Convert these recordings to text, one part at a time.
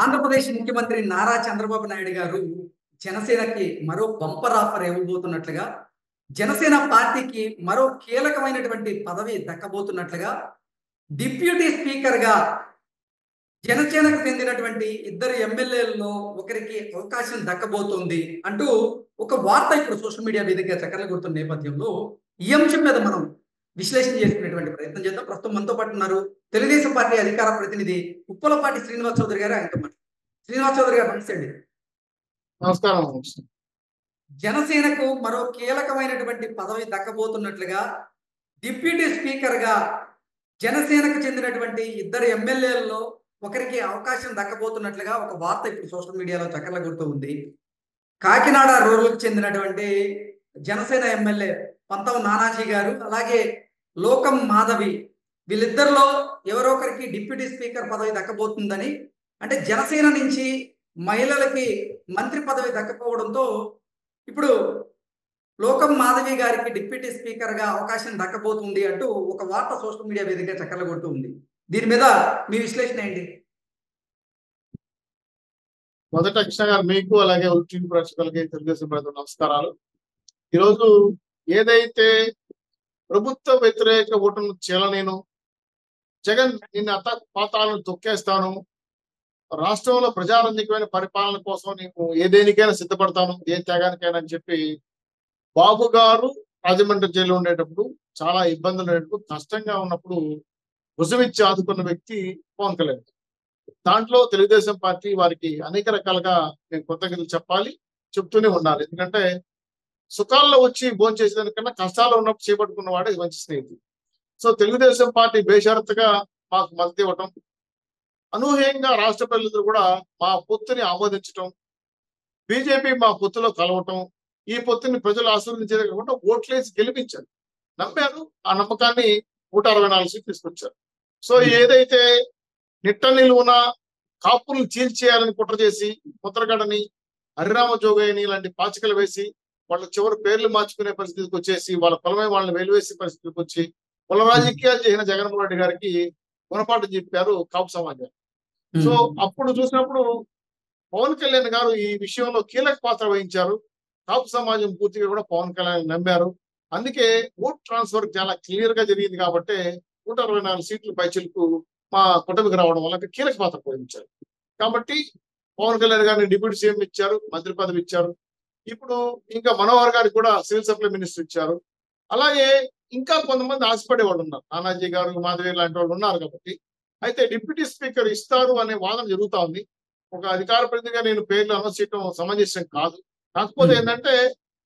ఆంధ్రప్రదేశ్ ముఖ్యమంత్రి నారా చంద్రబాబు నాయుడు గారు జనసేనకి మరో బంపర్ ఆఫర్ ఇవ్వబోతున్నట్లుగా, జనసేన పార్టీకి మరో కీలకమైనటువంటి పదవి దక్కబోతున్నట్లుగా, డిప్యూటీ స్పీకర్‌గా జనసేనకు చెందినటువంటి ఇద్దరు ఎమ్మెల్యేలలో ఒకరికి అవకాశం దక్కబోతోంది అంటూ ఒక వార్త ఇప్పుడు సోషల్ మీడియా వేదికగా చక్కర్లు కొడుతున్న నేపథ్యంలో, ఈ అంశం మీద మనం విశ్లేషణ చేసుకునేటువంటి ప్రయత్నం చేద్దాం. ప్రస్తుతం మనతో పాటు ఉన్నారు తెలుగుదేశం పార్టీ అధికార ప్రతినిధి ఉప్పలపాటి శ్రీనివాస్ చౌదరి గారు. ఆయనతో మాట్లాడదాం. శ్రీనివాస్ చౌదరి గారు నమస్తే అండి. నమస్కారం. జనసేనకు మరో కీలకమైనటువంటి పదవి దక్కబోతున్నట్లుగా, డిప్యూటీ స్పీకర్‌గా జనసేనకు చెందినటువంటి ఇద్దరు ఎమ్మెల్యేలలో ఒకరికి అవకాశం దక్కబోతున్నట్లుగా ఒక వార్త ఇప్పుడు సోషల్ మీడియాలో చక్కర్లు కొడుతూ ఉంది. కాకినాడ రూరల్‌కి చెందినటువంటి జనసేన ఎమ్మెల్యే పంతం నానాజీ గారు, అలాగే లోకం మాధవి, వీళ్ళిద్దరిలో ఎవరో ఒకరికి డిప్యూటీ స్పీకర్ పదవి దక్కబోతుందని, అంటే జనసేన నుంచి మహిళలకి మంత్రి పదవి దక్కపోవడంతో ఇప్పుడు లోకం మాధవి గారికి డిప్యూటీ స్పీకర్‌గా అవకాశం దక్కబోతుంది అంటూ ఒక వార్త సోషల్ మీడియా వేదికగా చక్కర్లు కొడుతూ ఉంది. దీని మీద మీ విశ్లేషణ ఏంటి? మొదట కృష్ణ గారు, మీకు అలాగే టీవీ ప్రేక్షకులకి తెలుగుదేశం ప్రజలకు నమస్కారాలు. ఈరోజు ఏదైతే ప్రభుత్వ వ్యతిరేక ఓటును చీలనేను, జగన్ నిన్ను పాతాలను తొక్కేస్తాను, రాష్ట్రంలో ప్రజారంజకమైన పరిపాలన కోసం నేను ఏదేనికైనా సిద్ధపడతాను, ఏ త్యాగానికైనా అని చెప్పి బాబు గారు రాజమండ్రి జైల్లో ఉండేటప్పుడు, చాలా ఇబ్బందులు ఉండేటప్పుడు, కష్టంగా ఉన్నప్పుడు భుజమిచ్చి ఆదుకున్న వ్యక్తి పవన్ కళ్యాణ్. దాంట్లో తెలుగుదేశం పార్టీ వారికి అనేక రకాలుగా మేము కృతజ్ఞతలు చెప్పాలి, చెప్తూనే ఉండాలి. ఎందుకంటే సుఖాల్లో వచ్చి భోంచేసేదానికన్నా కష్టాల్లో ఉన్నప్పుడు చేపట్టుకున్న వాడే మంచి స్నేహితుడు. సో తెలుగుదేశం పార్టీ బేషరతుగా మాకు మద్దతు ఇవ్వటం, అనూహ్యంగా రాష్ట్ర ప్రజలందరూ కూడా మా పొత్తుని ఆమోదించటం, బీజేపీ మా పొత్తులో కలవటం, ఈ పొత్తుని ప్రజలు ఆశీర్వదించేదే కాకుండా ఓట్లేసి గెలిపించారు, నమ్మారు. ఆ నమ్మకాన్ని 164 సీట్లు తీసుకొచ్చారు. సో ఏదైతే నిట్ట నిలువున కాపులను చీల్చేయాలని కుట్ర చేసి ముద్రగడని, హరిరామ జోగయ్యని ఇలాంటి పాచికలు వేసి వాళ్ళ చివరి పేర్లు మార్చుకునే పరిస్థితికి వచ్చేసి, వాళ్ళ పొలమే వాళ్ళని వెలివేసే పరిస్థితికి వచ్చి కుల రాజకీయాలు చేసిన జగన్మోహన్ రెడ్డి గారికి గుణపాఠం చెప్పారు కాపు సమాజం. సో అప్పుడు చూసినప్పుడు పవన్ కళ్యాణ్ గారు ఈ విషయంలో కీలక పాత్ర వహించారు. కాపు సమాజం పూర్తిగా కూడా పవన్ కళ్యాణ్ నమ్మారు. అందుకే ఓట్ ట్రాన్స్ఫర్ చాలా క్లియర్ గా జరిగింది కాబట్టి 164 సీట్లు పైచిలకు మా కుటుంబకి రావడం వల్ల కీలక పాత్ర పోషించారు. కాబట్టి పవన్ కళ్యాణ్ గారిని డిప్యూటీ సీఎం ఇచ్చారు, మంత్రి పదవి ఇచ్చారు. ఇప్పుడు ఇంకా మనోహర్ గారికి కూడా సివిల్ సప్లై మినిస్టర్ ఇచ్చారు. అలాగే ఇంకా కొంతమంది ఆశపడే వాళ్ళు ఉన్నారు, నానాజీ గారు, మాధవి లాంటి వాళ్ళు ఉన్నారు. కాబట్టి అయితే డిప్యూటీ స్పీకర్ ఇస్తారు అనే వాదన జరుగుతా ఉంది. ఒక అధికార ప్రతినిధిగా నేను పేర్లు అనౌన్స్ చేయడం సమంజసం కాదు. కాకపోతే ఏంటంటే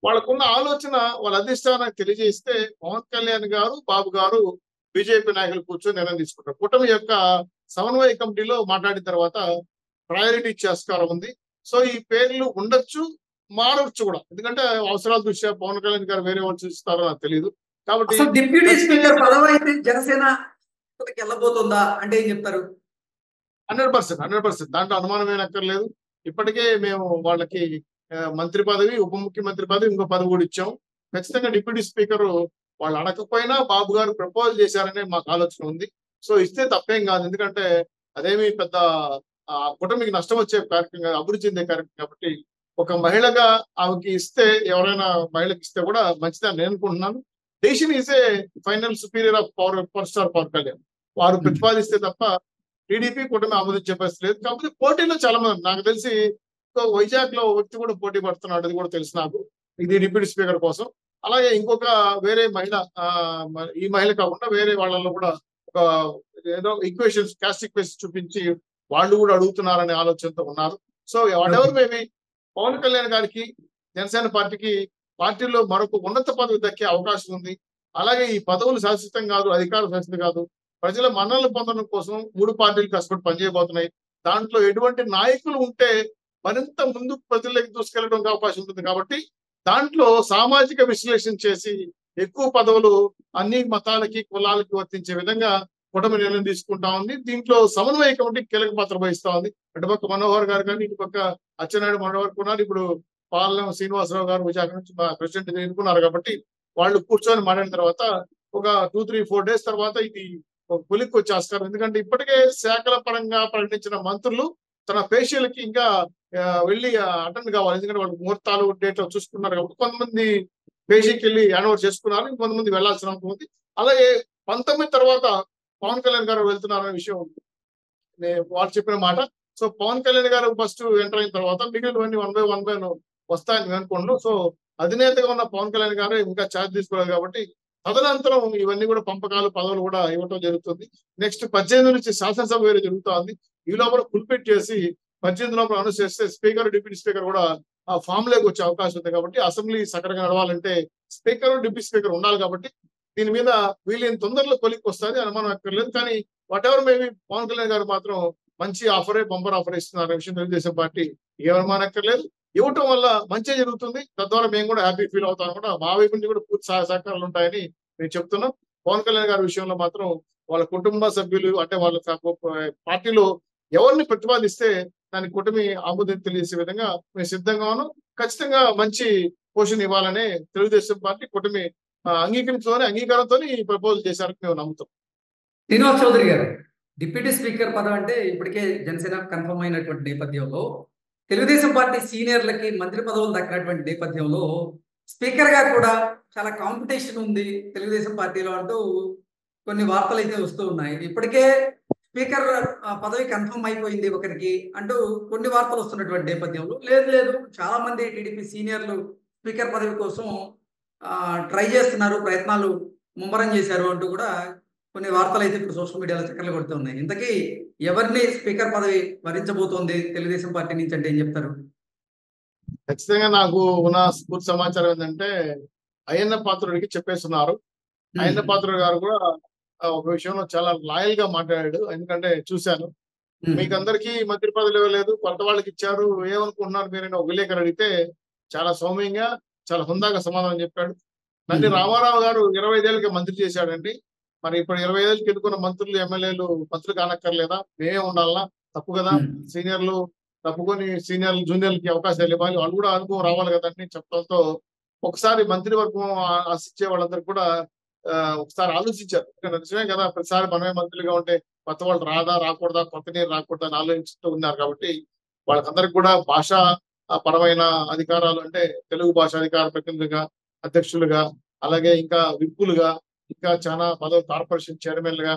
వాళ్ళకున్న ఆలోచన వాళ్ళ అధిష్టానానికి తెలియజేస్తే పవన్ కళ్యాణ్ గారు, బాబు గారు, బీజేపీ నాయకులు కూర్చొని నిర్ణయం తీసుకుంటారు. కూటమి యొక్క సమన్వయ కమిటీలో మాట్లాడిన తర్వాత ప్రయారిటీ ఇచ్చే ఆస్కారం ఉంది. సో ఈ పేర్లు ఉండొచ్చు, మారవచ్చు కూడా. ఎందుకంటే అవసరాల దృష్ట్యా పవన్ కళ్యాణ్ గారు వేరే వాళ్ళు చూస్తారో నాకు తెలియదు. కాబట్టి అసలు డిప్యూటీ స్పీకర్ పదవి అయితే జనసేన వెళ్ళబోతుందా అంటే ఏం చెప్తారు? 100% దాంట్లో అనుమానమైన అక్కర్లేదు. ఇప్పటికే మేము వాళ్ళకి మంత్రి పదవి, ఉప ముఖ్యమంత్రి పదవి, ఇంకో పదవి కూడా ఇచ్చాం. ఖచ్చితంగా డిప్యూటీ స్పీకర్ వాళ్ళు అడగకపోయినా బాబు గారు ప్రపోజల్ చేశారనే మాకు ఆలోచన ఉంది. సో ఇస్తే తప్పేం కాదు. ఎందుకంటే అదేమి పెద్ద కుటుంబకి నష్టం వచ్చే కార్యక్రమం, అభివృద్ధి చెందే కార్యక్రమం. కాబట్టి ఒక మహిళగా ఆమెకి ఇస్తే, ఎవరైనా మహిళకి ఇస్తే కూడా మంచిదని నేను అనుకుంటున్నాను. Decision is a final superior of power star Pawan Kalyan. వారు ప్రతిపాదిస్తే తప్ప టీడీపీ కూటమి ఆమోదించే పరిస్థితి లేదు. కాకపోతే పోటీలో చాలా మంది, నాకు తెలిసి వైజాగ్ లో వ్యక్తి కూడా పోటీ పడుతున్నాడు, అది కూడా తెలుసు నాకు, ఇది డిప్యూటీ స్పీకర్ కోసం. అలాగే ఇంకొక వేరే మహిళ, ఈ మహిళ కాకుండా వేరే వాళ్ళలో కూడా ఒక ఏదో ఈక్వేషన్స్, కాస్ట్ ఈక్వేషన్స్ చూపించి వాళ్ళు కూడా అడుగుతున్నారనే ఆలోచనతో ఉన్నారు. So whatever maybe Pawan Kalyan గారికి, జనసేన పార్టీకి పార్టీలో మరొక ఉన్నత పదవి దక్కే అవకాశం ఉంది. అలాగే ఈ పదవులు శాశ్వతం కాదు, అధికారం శాశ్వతం కాదు. ప్రజల మన్ననలు పొందడం కోసం 3 పార్టీలు కష్టపడి పనిచేయబోతున్నాయి. దాంట్లో ఎటువంటి నాయకులు ఉంటే మరింత ముందుకు ప్రజల్లోకి దూసుకెళ్ళడానికి అవకాశం ఉంటుంది. కాబట్టి దాంట్లో సామాజిక విశ్లేషణ చేసి ఎక్కువ పదవులు అన్ని మతాలకి, కులాలకి వర్తించే విధంగా కూటమి నిర్ణయం తీసుకుంటా ఉంది. దీంట్లో సమన్వయ కమిటీ కీలక పాత్ర వహిస్తా ఉంది. అటుపక్క మనోహర్ గారు కానీ, ఇటుపక్క అచ్చెన్నాయుడు మనోహర్ కున్నారు. ఇప్పుడు పాలెం శ్రీనివాసరావు గారు విశాఖ నుంచి మా ప్రెసిడెంట్ ఎన్నుకున్నారు. కాబట్టి వాళ్ళు కూర్చొని మాట్లాడిన తర్వాత ఒక 2-3-4 డేస్ తర్వాత ఇది ఒక కొలిక్కి వచ్చే ఆస్కారం. ఎందుకంటే ఇప్పటికే శాఖల పరంగా ప్రకటించిన మంత్రులు తన ఫేషియల్కి ఇంకా వెళ్ళి అటెండ్ కావాలి. ఎందుకంటే వాళ్ళు ముహూర్తాలు డేట్ చూసుకున్నారు కాబట్టి కొంతమంది ఫేషియల్కి వెళ్ళి హ్యాండ్ ఓవర్ చేసుకున్నారు, ఇంకొంతమంది వెళ్ళాల్సిన ఉంటుంది. అలాగే 19 తర్వాత పవన్ కళ్యాణ్ గారు వెళ్తున్నారనే విషయం వాళ్ళు చెప్పిన మాట. సో పవన్ కళ్యాణ్ గారు ఫస్ట్ ఎంటర్ అయిన తర్వాత మిగిలినవన్నీ వన్ బై వస్తాయని మేము అనుకున్నాం. సో అధినేతగా ఉన్న పవన్ కళ్యాణ్ గారు ఇంకా ఛార్జ్ తీసుకోలేదు కాబట్టి తదనంతరం ఇవన్నీ కూడా పంపకాలు పదవులు కూడా ఇవ్వటం జరుగుతుంది. నెక్స్ట్ 18 నుంచి శాసనసభ వేరే జరుగుతుంది. ఈ లోపల ఫుల్ఫిట్ చేసి 18 లోపల అనౌన్స్ చేస్తే స్పీకర్ డిప్యూటీ స్పీకర్ కూడా ఆ ఫామ్ లోకి వచ్చే అవకాశం ఉంది. కాబట్టి అసెంబ్లీ సకరంగా నడవాలంటే స్పీకర్ డిప్యూటీ స్పీకర్ ఉండాలి. కాబట్టి దీని మీద వీళ్ళని తొందరలో కొలిక్కి వస్తుంది అనుమానం ఎక్కర్లేదు. కానీ what maybe Pawan Kalyan గారు మాత్రం మంచి ఆఫరే బంపర్ ఆఫర్ ఇస్తున్నారు అనే విషయం తెలుగుదేశం పార్టీ ఏ అనుమానం ఎక్కర్లేదు. ఇవ్వటం వల్ల మంచి జరుగుతుంది. తద్వారా మేము కూడా హ్యాపీ ఫీల్ అవుతాం కూడా. మా వైపు నుంచి కూడా పూర్తి సహకారాలు ఉంటాయని మేము చెప్తున్నాం. పవన్ కళ్యాణ్ గారి విషయంలో మాత్రం వాళ్ళ కుటుంబ సభ్యులు అంటే వాళ్ళ పార్టీలో ఎవరిని ప్రతిపాదిస్తే దాని కూటమి ఆమోదం తెలియజేసే విధంగా మేము సిద్ధంగా ఉన్నాం. ఖచ్చితంగా మంచి పోషణ ఇవ్వాలనే తెలుగుదేశం పార్టీ కూటమి అంగీకారంతో ఈ ప్రపోజల్ చేశారని మేము నమ్ముతాం. శ్రీనివాస్ చౌదరి గారు, డిప్యూటీ స్పీకర్ పదవి అంటే ఇప్పటికే జనసేన కన్ఫర్మ్ అయినటువంటి నేపథ్యంలో తెలుగుదేశం పార్టీ సీనియర్లకి మంత్రి పదవులు దక్కినటువంటి నేపథ్యంలో స్పీకర్ గా కూడా చాలా కాంపిటీషన్ ఉంది తెలుగుదేశం పార్టీలో అంటూ కొన్ని వార్తలు అయితే వస్తూ ఉన్నాయి. ఇప్పటికే స్పీకర్ పదవి కన్ఫర్మ్ అయిపోయింది ఒకరికి అంటూ కొన్ని వార్తలు వస్తున్నటువంటి నేపథ్యంలో లేదు చాలా మంది టీడీపీ సీనియర్లు స్పీకర్ పదవి కోసం ట్రై చేస్తున్నారు, ప్రయత్నాలు ముమ్మరం చేశారు అంటూ కూడా కొన్ని వార్తలు అయితే ఇప్పుడు సోషల్ మీడియాలో చక్కర్లు కొడుతున్నాయి. ఇంతకీ ఎవరిని స్పీకర్ పదవి వరించబోతోంది తెలుగుదేశం పార్టీ నుంచి అంటే ఏం చెప్తారు? ఖచ్చితంగా నాకు ఉన్న పూర్తి సమాచారం ఏంటంటే అయ్యన్న పాత్రుడికి చెప్పేస్తున్నారు. అయ్యన్న పాత్రుడు గారు కూడా ఒక విషయంలో చాలా లాయల్ గా మాట్లాడాడు. ఎందుకంటే చూశాను, మీకు అందరికీ మంత్రి పదవులు ఇవ్వలేదు, కొత్త వాళ్ళకి ఇచ్చారు, ఏమనుకుంటున్నారు మీరు ఒక విలేకరు అడిగితే చాలా సౌమ్యంగా చాలా హుందాగా సమాధానం చెప్పాడు. నంది రామారావు గారు 25 ఏళ్ళకి మంత్రి చేశాడండి. మరి ఇప్పుడు 25 ఏళ్ళకి ఎన్నుకున్న మంత్రులు ఎమ్మెల్యేలు మంత్రులు కానక్కర్లేదా? మేమే ఉండాలనా? తప్పు కదా. సీనియర్లు తప్పుకొని సీనియర్లు జూనియర్లకి అవకాశాలు ఇవ్వాలి, వాళ్ళు కూడా అనుభవం రావాలి కదండి చెప్పడంతో ఒకసారి మంత్రివర్గం ఆశించే వాళ్ళందరూ కూడా ఒకసారి ఆలోచించారు. నిజమే కదా, ప్రతిసారి మనమే మంత్రులుగా ఉంటే కొత్త వాళ్ళు రాకూడదా, కొత్త నీరు రాకూడదా అని ఆలోచిస్తూ ఉన్నారు. కాబట్టి వాళ్ళకందరికి కూడా భాషా పరమైన అధికారాలు అంటే తెలుగు భాష అధికార ప్రతినిధులుగా, అధ్యక్షులుగా, అలాగే ఇంకా విప్పులుగా, ఇంకా చాలా పదవి కార్పొరేషన్ చైర్మన్లుగా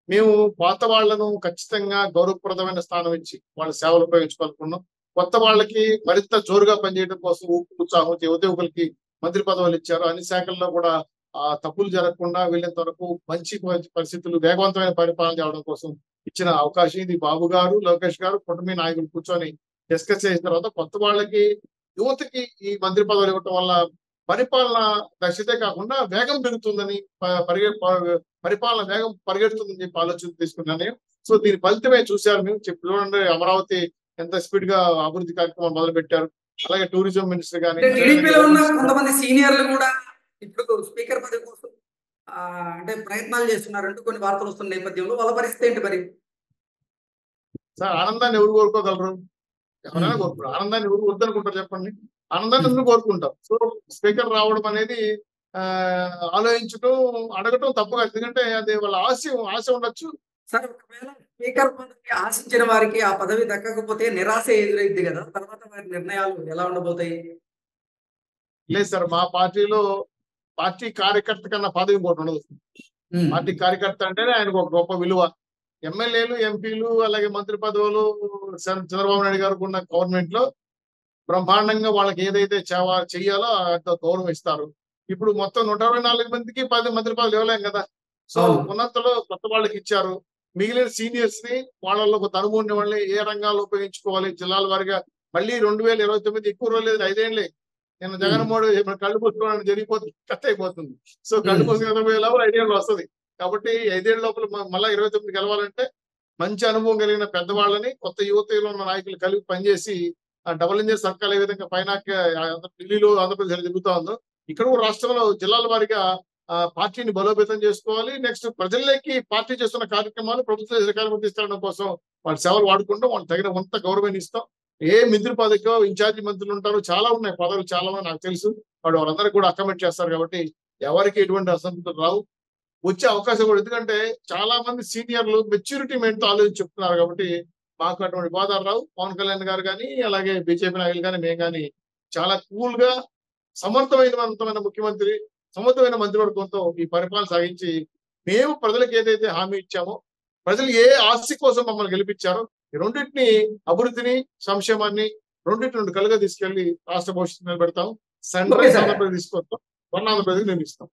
మేము పాత వాళ్లను ఖచ్చితంగా గౌరవప్రదమైన స్థానం ఇచ్చి వాళ్ళ సేవలు ఉపయోగించుకోవాలనుకున్నాం. కొత్త వాళ్ళకి మరింత జోరుగా పనిచేయడం కోసం ఉత్సాహం యువకులకి మంత్రి పదవులు ఇచ్చారు. అన్ని శాఖల్లో కూడా తప్పులు జరగకుండా వీళ్ళంత వరకు మంచి పరిస్థితులు వేగవంతమైన పరిపాలన చేయడం కోసం ఇచ్చిన అవకాశం ఇది. బాబు గారు, లోకేష్ గారు, కుటుంబీ నాయకులు కూర్చొని డిస్కస్ చేసిన తర్వాత కొత్త వాళ్ళకి యువతకి ఈ మంత్రి పదవులు ఇవ్వటం వల్ల పరిపాలన దక్షతే కాకుండా వేగం పెరుగుతుందని పరిపాలన వేగం పరిగెడుతుందని చెప్పి ఆలోచన తీసుకున్నాను. సో దీని ఫలితమే చూశారు. మేము చూడండి, అమరావతి ఎంత స్పీడ్ గా అభివృద్ధి కార్యక్రమాలు మొదలు పెట్టారు. అలాగే టూరిజం మినిస్టర్ కానీ టీడీపీలో ఉన్న కొంతమంది సీనియర్లు కూడా ఇప్పుడు స్పీకర్ పదవి కోసం అంటే ప్రయత్నాలు చేస్తున్నారంటూ కొన్ని వార్తలు వస్తున్న నేపథ్యంలో వాళ్ళ పరిస్థితి ఏంటి మరి? సార్, ఆనందాన్ని ఎవరు కోరుకోగలరు? ఎవరైనా కోరుకుంటారు. ఆనందాన్ని ఎవరు వద్దనుకుంటారు చెప్పండి? ఆనందాన్ని ఎందుకు కోరుకుంటారు? సో స్పీకర్ రావడం అనేది ఆలోచించడం, అడగటం తప్పు కాదు. ఎందుకంటే అది వాళ్ళ ఆశ ఉండొచ్చు. సార్, ఒకవేళ స్పీకర్ పదవి ఆశించిన వారికి ఆ పదవి దక్కకపోతే నిరాశ ఎదురైంది కదా, తర్వాత వారి నిర్ణయాలు ఎలా ఉండబోతాయి? లేదు సార్, మా పార్టీలో పార్టీ కార్యకర్త కన్నా పదవి ఇంకోటి ఉండదు. పార్టీ కార్యకర్త అంటేనే ఆయనకు ఒక గొప్ప విలువ. ఎమ్మెల్యేలు, ఎంపీలు, అలాగే మంత్రి పదవులు చంద్రబాబు నాయుడు గారు ఉన్న గవర్నమెంట్ లో బ్రహ్మాండంగా వాళ్ళకి ఏదైతే చెయ్యాలో అంత గౌరవం ఇస్తారు. ఇప్పుడు మొత్తం 124 మందికి 10 మంత్రి పదవులు ఇవ్వలేం కదా. సో ఉన్నంతలో కొత్త వాళ్ళకి ఇచ్చారు. మిగిలిన సీనియర్స్ ని వాళ్ళలో ఒక అనుభవం వాళ్ళని ఏ రంగాల్లో ఉపయోగించుకోవాలి జిల్లాల వారిగా మళ్ళీ 2029 ఎక్కువ రోజులు 5 ఏళ్ళే. నేను జగన్మోహన్ కళ్ళు మూసుకోవడానికి జరిగిపోతుంది, కట్ అయిపోతుంది. సో కళ్ళు మూసుకునే లోపల 5 ఏళ్ళు వస్తుంది. కాబట్టి 5 ఏళ్ళ లోపల మళ్ళీ 29 గెలవాలంటే మంచి అనుభవం కలిగిన పెద్దవాళ్ళని కొత్త యువతలో ఉన్న నాయకులు కలిపి పనిచేసి డబుల్ ఇంజిన్ సర్కార్ ఏ విధంగా పైన ఢిల్లీలో ఆంధ్రప్రదేశ్ జరుగుతా ఉందో ఇక్కడ కూడా రాష్ట్రంలో జిల్లాల వారిగా పార్టీని బలోపేతం చేసుకోవాలి. నెక్స్ట్ ప్రజల్లోకి పార్టీ చేస్తున్న కార్యక్రమాలు ప్రభుత్వ కార్యక్రమం తీసుకోవడం కోసం వాళ్ళ సేవలు వాడుకుంటాం, వాళ్ళు తగిన అంత గౌరవం ఇస్తాం. ఏ మంత్రి పదవికో ఇన్ఛార్జి మంత్రులు ఉంటారు, చాలా ఉన్నాయి పదవులు, చాలా మంది నాకు తెలుసు. వాళ్ళందరికీ కూడా అకామిడేట్ చేస్తారు. కాబట్టి ఎవరికి ఎటువంటి అసంతృప్తులు రావు, వచ్చే అవకాశం కూడా. ఎందుకంటే చాలా మంది సీనియర్లు మెచ్యూరిటీ మెంట్ ఆలోచించి చెప్తున్నారు. కాబట్టి మాకు అటువంటి బాధలు రావు. పవన్ కళ్యాణ్ గారు కానీ, అలాగే బీజేపీ నాయకులు కానీ, మేము కానీ చాలా కూల్ గా సమర్థవంతమైన ముఖ్యమంత్రి, సమర్థమైన మంత్రివర్గంతో ఈ పరిపాలన సాగించి మేము ప్రజలకు ఏదైతే హామీ ఇచ్చామో, ప్రజలు ఏ ఆస్తి కోసం మమ్మల్ని గెలిపించారో ఈ రెండింటిని, అభివృద్ధిని, సంక్షేమాన్ని రెండు కలుగా తీసుకెళ్లి రాష్ట్ర భవిష్యత్తు నిలబెడతాం. Okay sir. ఆంధ్రప్రదేశ్ తీసుకొస్తాం, ఆంధ్రప్రదేశ్ నిర్మిస్తాం.